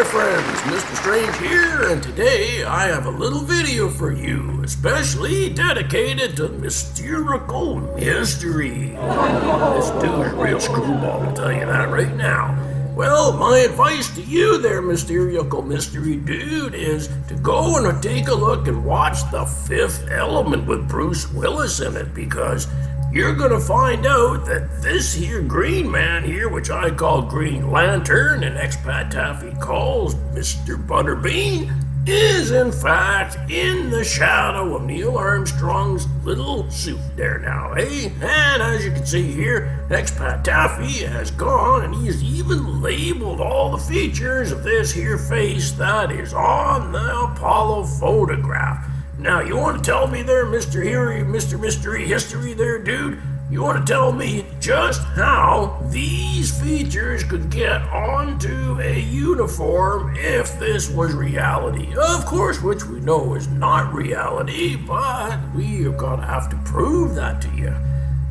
friends, Mr. Strange here, and today I have a little video for you, especially dedicated to Mysterical Mystery. This dude's a real screwball, I'll tell you that right now. Well, my advice to you there, Mysterical Mystery dude, is to go and take a look and watch The Fifth Element with Bruce Willis in it, because you're gonna find out that this here green man here, which I call Green Lantern and Expattaffy calls Mr. Butterbean, is in fact in the shadow of Neil Armstrong's little suit there now, eh? And as you can see here, Expattaffy has gone and he's even labeled all the features of this here face that is on the Apollo photograph. Now, you want to tell me there, Mr. Mystery History there, dude? You want to tell me just how these features could get onto a uniform if this was reality? Of course, which we know is not reality, but we are going to have to prove that to you.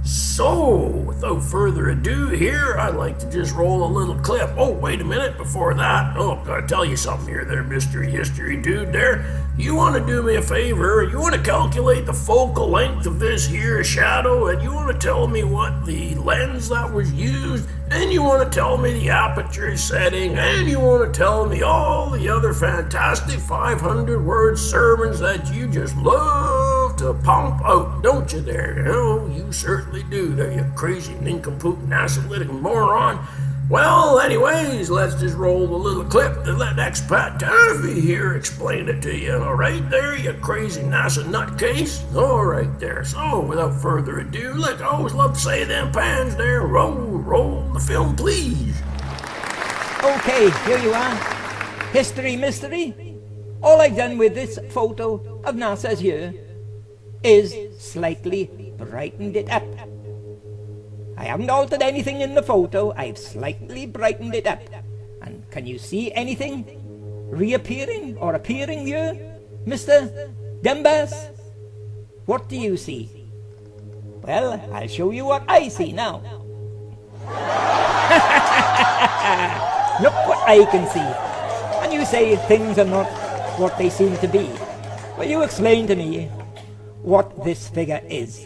So, without further ado here, I'd like to just roll a little clip. Oh, wait a minute, before that, gotta tell you something here there, Mystery History dude there. You want to do me a favor, you want to calculate the focal length of this here shadow, and you want to tell me what the lens that was used, and you want to tell me the aperture setting, and you want to tell me all the other fantastic 500-word sermons that you just love to pump out, don't you there? Oh, you certainly do there, you crazy nincompoop nasolytic moron. Well, anyways, let's just roll the little clip and let Expattaffy here explain it to you. All right there, you crazy NASA nutcase. All right there. So, without further ado, like I always love to say them pans there, roll the film, please. Okay, here you are. History Mystery. All I've done with this photo of NASA's here is slightly brightened it up. I haven't altered anything in the photo, I've slightly brightened it up. And can you see anything reappearing or appearing here, Mr. Dumbass? What do you see? Well, I'll show you what I see now. Look what I can see. And you say things are not what they seem to be. Well, you explain to me what this figure is.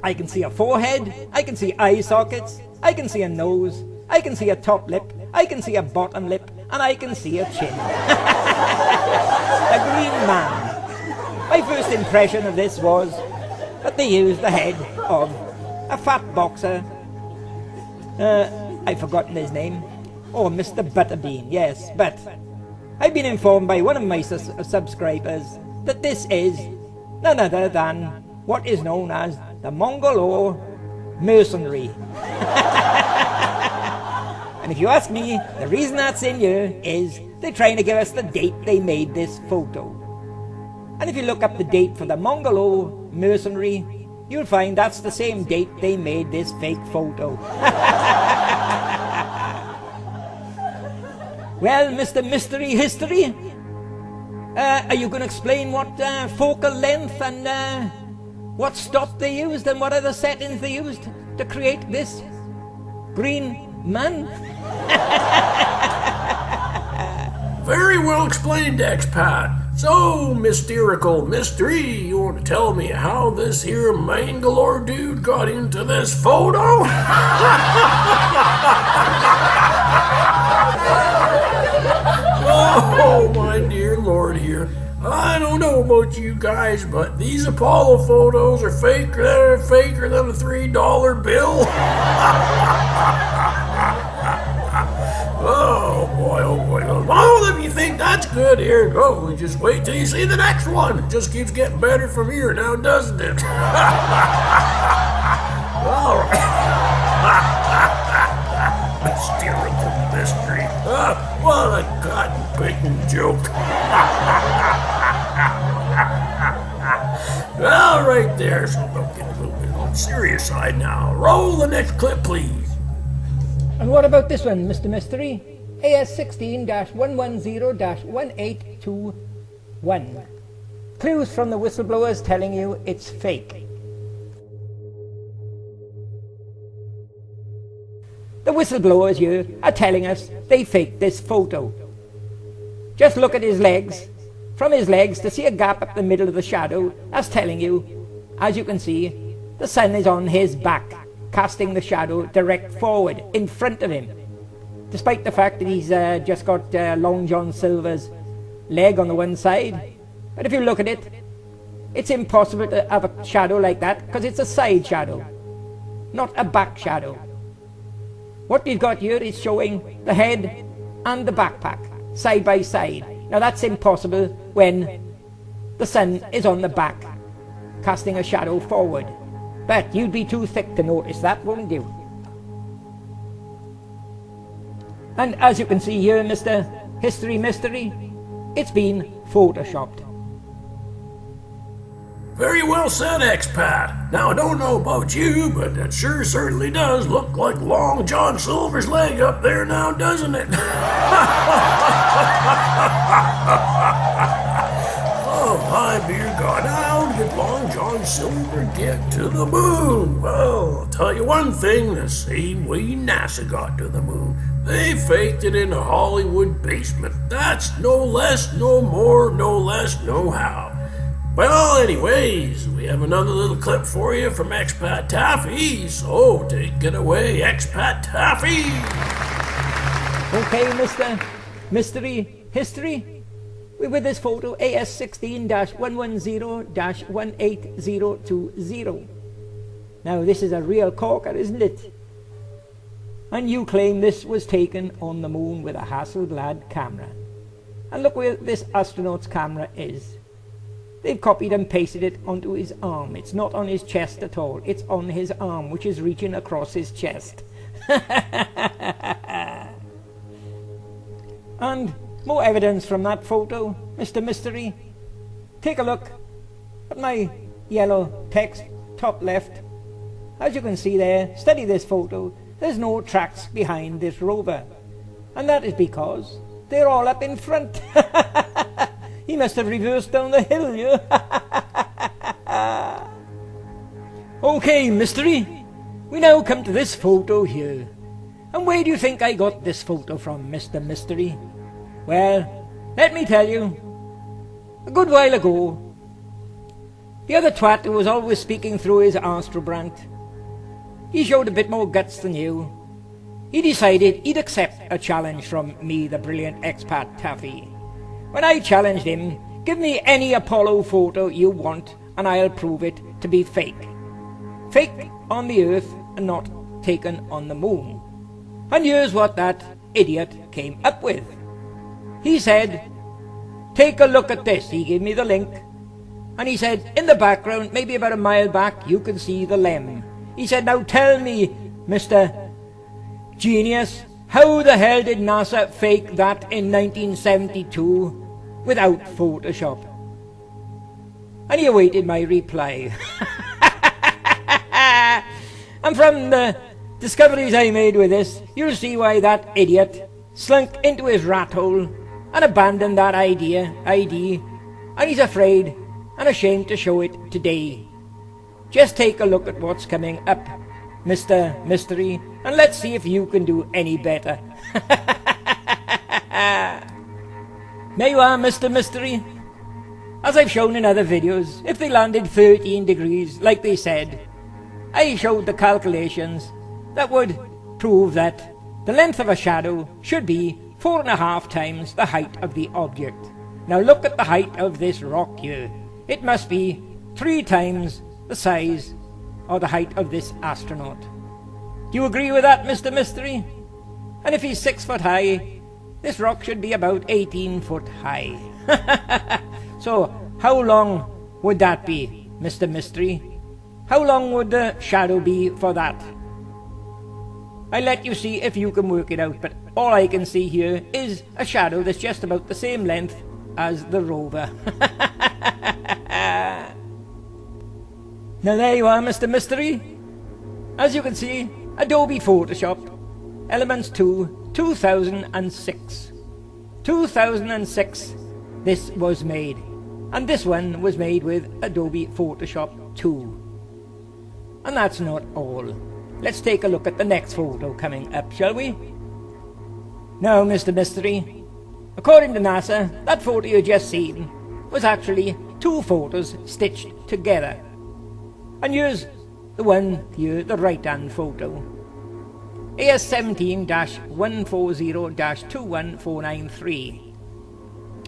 I can see a forehead, I can see eye sockets, I can see a nose, I can see a top lip, I can see a bottom lip, and I can see a chin. The Green Man. My first impression of this was that they used the head of a fat boxer. I've forgotten his name. Oh, Mr. Butterbean, yes, but I've been informed by one of my subscribers that this is none other than what is known as the Mangalore Mercenary. And if you ask me, the reason that's in here is they're trying to give us the date they made this photo. And if you look up the date for the Mangalore Mercenary, you'll find that's the same date they made this fake photo. Well, Mr. Mystery History, are you going to explain what focal length and what stop they used and what other settings they used to create this green man? Very well explained, Expat. So, Mysterical Mystery, you want to tell me how this here Mangalore dude got into this photo? Oh, my dear Lord here. I don't know about you guys, but these Apollo photos are faker than a $3 bill. Oh boy. Well, if you think that's good, here go. Just wait till you see the next one. It just keeps getting better from here now, doesn't it? All right. Mysterical Mystery. What a cotton-picking joke. All right there, so don't get a little bit on the serious side now. Roll the next clip, please. And what about this one, Mr. Mystery? AS16-110-1821. Clues from the whistleblowers telling you it's fake. The whistleblowers here are telling us they faked this photo. Just look at his legs. From his legs to see a gap up the middle of the shadow, that's telling you, as you can see, the sun is on his back, casting the shadow direct forward, in front of him. Despite the fact that he's just got Long John Silver's leg on the one side. But if you look at it, it's impossible to have a shadow like that, because it's a side shadow, not a back shadow. What we've got here is showing the head and the backpack, side by side. Now that's impossible when the sun is on the back, casting a shadow forward. But you'd be too thick to notice that, wouldn't you? And as you can see here, Mr. History Mystery, it's been photoshopped. Very well said, Expat. Now, I don't know about you, but it sure certainly does look like Long John Silver's leg up there now, doesn't it? Oh, my dear God, how did Long John Silver get to the moon? Well, I'll tell you one thing, the same way NASA got to the moon. They faked it in a Hollywood basement. That's no less, no more, no less, no how. Well, anyways, we have another little clip for you from Expattaffy, so take it away, Expattaffy! Okay, Mr. Mystery History, with this photo, AS16-110-18020. Now, this is a real corker, isn't it? And you claim this was taken on the moon with a Hasselblad camera. And look where this astronaut's camera is. They've copied and pasted it onto his arm. It's not on his chest at all. It's on his arm, which is reaching across his chest. And more evidence from that photo, Mr. Mystery. Take a look at my yellow text, top left. As you can see there, study this photo, there's no tracks behind this rover. And that is because they're all up in front. He must have reversed down the hill, yeah? Okay, Mystery. We now come to this photo here. And where do you think I got this photo from, Mr. Mystery? Well, let me tell you. A good while ago, the other twat who was always speaking through his astrobrant, he showed a bit more guts than you. He decided he'd accept a challenge from me, the brilliant Expattaffy. When I challenged him, give me any Apollo photo you want and I'll prove it to be fake. Fake on the Earth and not taken on the moon. And here's what that idiot came up with. He said, take a look at this. He gave me the link. And he said, in the background, maybe about a mile back, you can see the LEM. He said, now tell me, Mr. Genius, how the hell did NASA fake that in 1972 without Photoshop? And he awaited my reply. And from the discoveries I made with this, you'll see why that idiot slunk into his rat hole and abandoned that ID, and he's afraid and ashamed to show it today. Just take a look at what's coming up, Mr. Mystery, and let's see if you can do any better. There you are, Mr. Mystery. As I've shown in other videos, if they landed 13 degrees like they said, I showed the calculations that would prove that the length of a shadow should be 4.5 times the height of the object. Now look at the height of this rock here. It must be 3 times the size or the height of this astronaut. Do you agree with that, Mr. Mystery? And if he's 6 foot high, this rock should be about 18 foot high. So how long would that be, Mr. Mystery? How long would the shadow be for that? I'll let you see if you can work it out, but all I can see here is a shadow that's just about the same length as the rover. Now there you are, Mr. Mystery. As you can see, Adobe Photoshop, Elements 2, 2006. 2006 this was made. And this one was made with Adobe Photoshop 2. And that's not all. Let's take a look at the next photo coming up, shall we? Now, Mr. Mystery, According to NASA, that photo you just seen was actually two photos stitched together. And here's the one here, the right-hand photo. AS17-140-21493.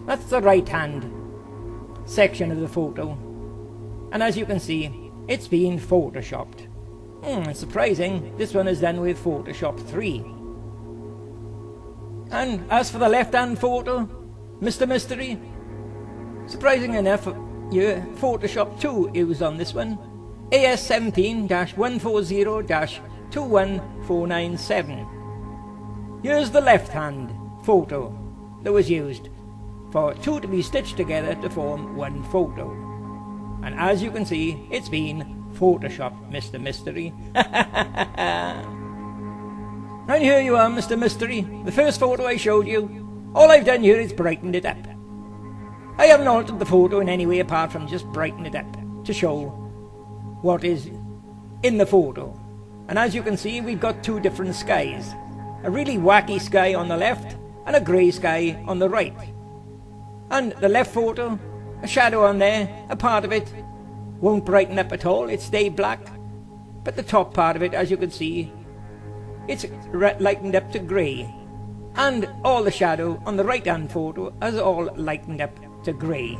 That's the right-hand section of the photo. And as you can see, it's been photoshopped. It's surprising, this one is done with Photoshop 3. And as for the left-hand photo, Mr. Mystery, surprising enough, Photoshop 2 used on this one. AS17-140-21497. Here's the left-hand photo that was used for two to be stitched together to form one photo. And as you can see, it's been Photoshopped, Mr. Mystery. And here you are, Mr. Mystery, the first photo I showed you. All I've done here is brightened it up. I haven't altered the photo in any way apart from just brighten it up to show what is in the photo. And as you can see, we've got two different skies. A really wacky sky on the left and a grey sky on the right. And the left photo, a shadow on there, a part of it won't brighten up at all, it stayed black. But the top part of it, as you can see, it's lightened up to grey. And all the shadow on the right hand photo is all lightened up to grey.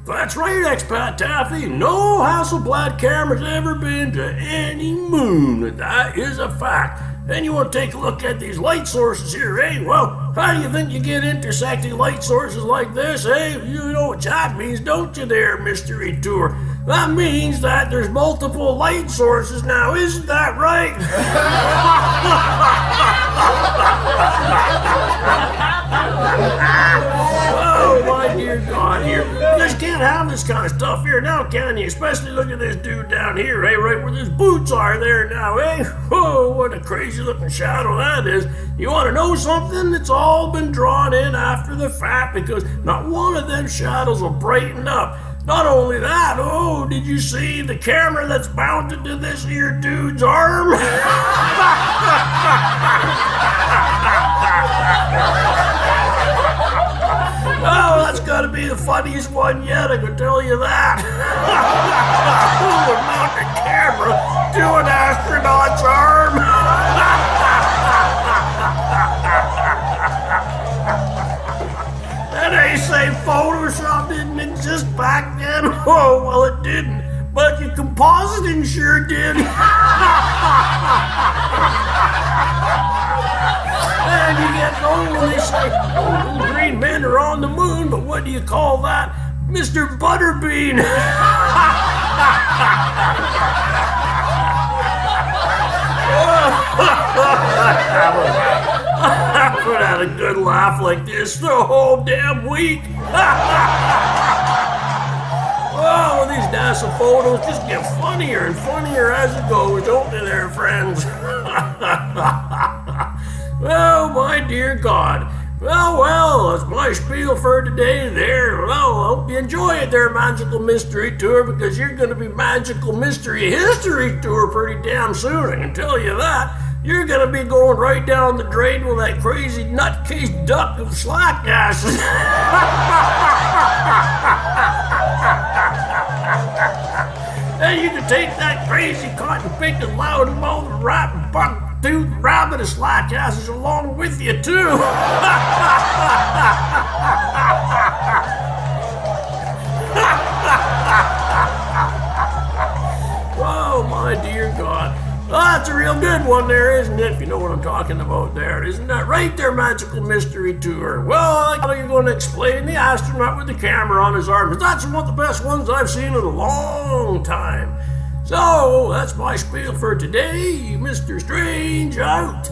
That's right, Expattaffy. No Hasselblad camera's ever been to any moon. That is a fact. And you want to take a look at these light sources here, eh? Well, how do you think you get intersecting light sources like this, eh? You know what that means, don't you there, Mystery Tour? That means that there's multiple light sources now, isn't that right? Oh, my dear God, here. You just can't have this kind of stuff here now, can you? Especially look at this dude down here, eh? Right where his boots are there now, eh? Oh, what a crazy looking shadow that is. You want to know something? It's all been drawn in after the fact because not one of them shadows will brighten up. Not only that, oh, did you see the camera that's mounted to this here dude's arm? Oh, that's gotta be the funniest one yet, I can tell you that. Who would mount a camera to an astronaut's arm? And they say Photoshop didn't exist back then? Oh, well it didn't, but your compositing sure did. And you get old when they say, oh, green men are on the moon, but what do you call that? Mr. Butterbean. I haven't had a good laugh like this the whole damn week. Oh, these NASA photos just get funnier and funnier as it goes, don't they there, friends? Well, my dear God. Well, that's my spiel for today there. Well, I hope you enjoy it there, Magical Mystery Tour, because you're going to be Magical Mystery History Tour pretty damn soon, I can tell you that. You're going to be going right down the drain with that crazy nutcase duck of slack asses. And you can take that crazy cotton-picking loud-mouthed rat buck-toothed rabbit of slack asses along with you, too. Oh, my dear God. That's a real good one there, isn't it? If you know what I'm talking about there. Isn't that right there, Magical Mystery Tour? Well, how are you going to explain the astronaut with the camera on his arm? Because that's one of the best ones I've seen in a long time. So, that's my spiel for today. Mr. Strange out.